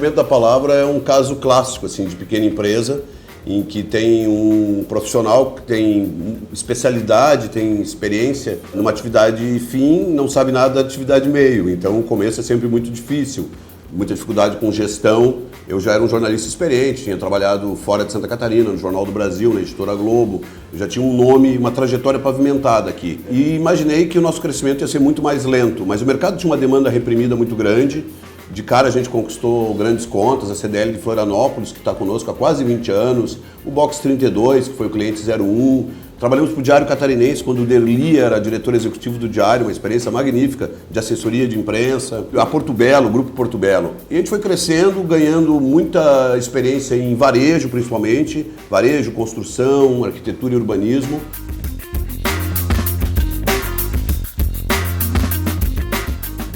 entendimento da palavra é um caso clássico assim, de pequena empresa, em que tem um profissional que tem especialidade, tem experiência numa atividade fim, não sabe nada da atividade meio. Então o começo é sempre muito difícil, muita dificuldade com gestão. Eu já era um jornalista experiente, tinha trabalhado fora de Santa Catarina, no Jornal do Brasil, na Editora Globo. Eu já tinha um nome, uma trajetória pavimentada aqui. E imaginei que o nosso crescimento ia ser muito mais lento, mas o mercado tinha uma demanda reprimida muito grande. De cara a gente conquistou grandes contas, a CDL de Florianópolis, que está conosco há quase 20 anos, o Box 32, que foi o cliente 01, trabalhamos para o Diário Catarinense, quando o Derli era diretor executivo do Diário, uma experiência magnífica de assessoria de imprensa, a Porto Belo, o Grupo Porto Belo. E a gente foi crescendo, ganhando muita experiência em varejo, principalmente, varejo, construção, arquitetura e urbanismo.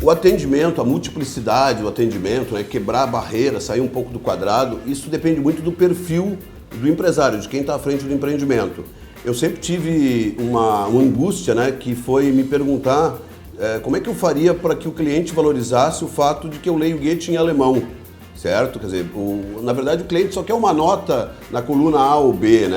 O atendimento, a multiplicidade do atendimento, quebrar a barreira, sair um pouco do quadrado, isso depende muito do perfil do empresário, de quem está à frente do empreendimento. Eu sempre tive uma angústia, que foi me perguntar como é que eu faria para que o cliente valorizasse o fato de que eu leio Goethe em alemão, certo? Quer dizer, na verdade o cliente só quer uma nota na coluna A ou B,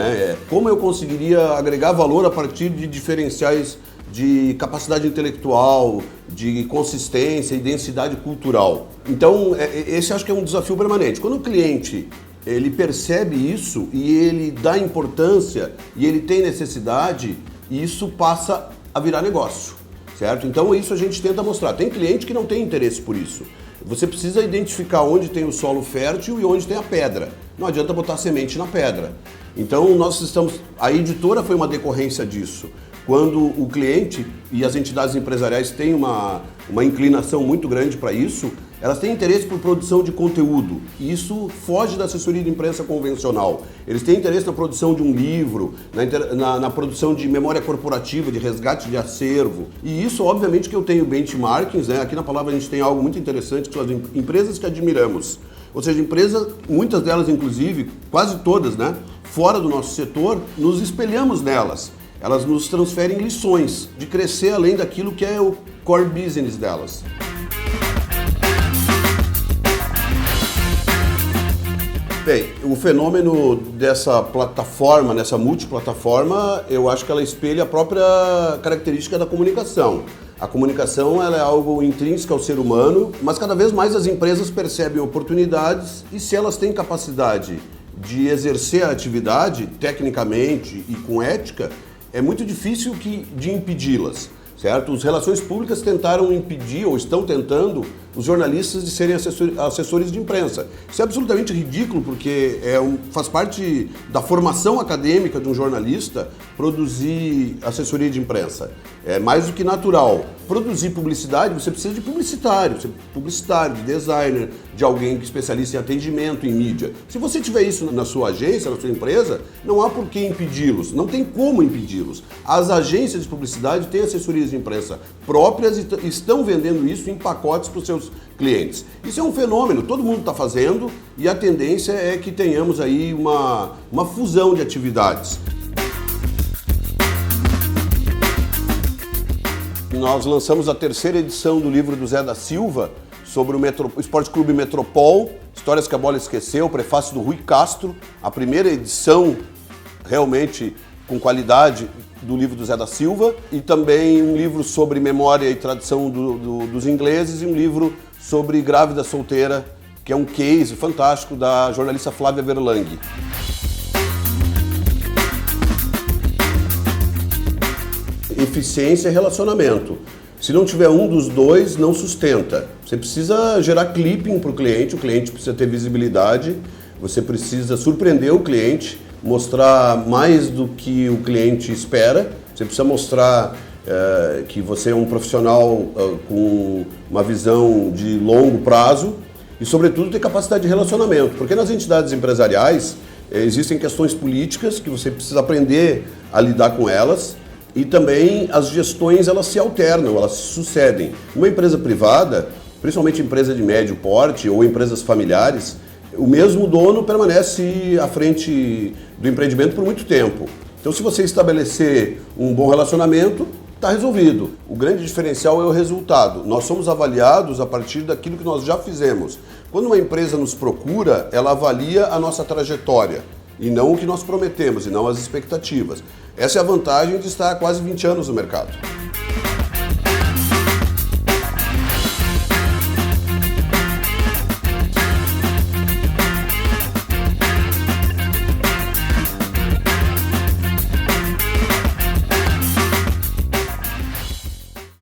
Como eu conseguiria agregar valor a partir de diferenciais de capacidade intelectual, de consistência e densidade cultural. Então, esse acho que é um desafio permanente. Quando o cliente ele percebe isso e ele dá importância e ele tem necessidade, isso passa a virar negócio, certo? Então, isso a gente tenta mostrar. Tem cliente que não tem interesse por isso. Você precisa identificar onde tem o solo fértil e onde tem a pedra. Não adianta botar semente na pedra. Então, a editora foi uma decorrência disso. Quando o cliente e as entidades empresariais têm uma inclinação muito grande para isso, elas têm interesse por produção de conteúdo. E isso foge da assessoria de imprensa convencional. Eles têm interesse na produção de um livro, na produção de memória corporativa, de resgate de acervo. E isso, obviamente, que eu tenho benchmarkings. Aqui na palavra a gente tem algo muito interessante, que são as empresas que admiramos. Ou seja, empresas, muitas delas inclusive, quase todas, fora do nosso setor, nos espelhamos nelas. Elas nos transferem lições de crescer além daquilo que é o core business delas. Bem, o fenômeno dessa plataforma, nessa multiplataforma, eu acho que ela espelha a própria característica da comunicação. A comunicação ela é algo intrínseco ao ser humano, mas cada vez mais as empresas percebem oportunidades e se elas têm capacidade de exercer a atividade tecnicamente e com ética, é muito difícil de impedi-las, certo? As relações públicas tentaram impedir, ou estão tentando, os jornalistas de serem assessores de imprensa. Isso é absolutamente ridículo, porque faz parte da formação acadêmica de um jornalista produzir assessoria de imprensa. É mais do que natural. Produzir publicidade, você precisa de publicitário, de designer, de alguém que especialista em atendimento, em mídia. Se você tiver isso na sua agência, na sua empresa, não há por que impedi-los, não tem como impedi-los. As agências de publicidade têm assessorias de imprensa próprias e estão vendendo isso em pacotes para os seus clientes. Isso é um fenômeno, todo mundo está fazendo e a tendência é que tenhamos aí uma fusão de atividades. Nós lançamos a 3ª edição do livro do Zé da Silva sobre o Esporte Clube Metropol, Histórias que a Bola Esqueceu, prefácio do Rui Castro, a primeira edição realmente com qualidade do livro do Zé da Silva, e também um livro sobre memória e tradição dos ingleses e um livro sobre grávida solteira, que é um case fantástico da jornalista Flávia Verlang. Eficiência e relacionamento. Se não tiver um dos dois, não sustenta. Você precisa gerar clipping para o cliente precisa ter visibilidade, você precisa surpreender o cliente, mostrar mais do que o cliente espera, você precisa mostrar que você é um profissional com uma visão de longo prazo e, sobretudo, ter capacidade de relacionamento, porque nas entidades empresariais existem questões políticas que você precisa aprender a lidar com elas. E também as gestões elas se alternam, elas se sucedem. Uma empresa privada, principalmente empresa de médio porte ou empresas familiares, o mesmo dono permanece à frente do empreendimento por muito tempo. Então, se você estabelecer um bom relacionamento, está resolvido. O grande diferencial é o resultado. Nós somos avaliados a partir daquilo que nós já fizemos. Quando uma empresa nos procura, ela avalia a nossa trajetória e não o que nós prometemos, e não as expectativas. Essa é a vantagem de estar há quase 20 anos no mercado.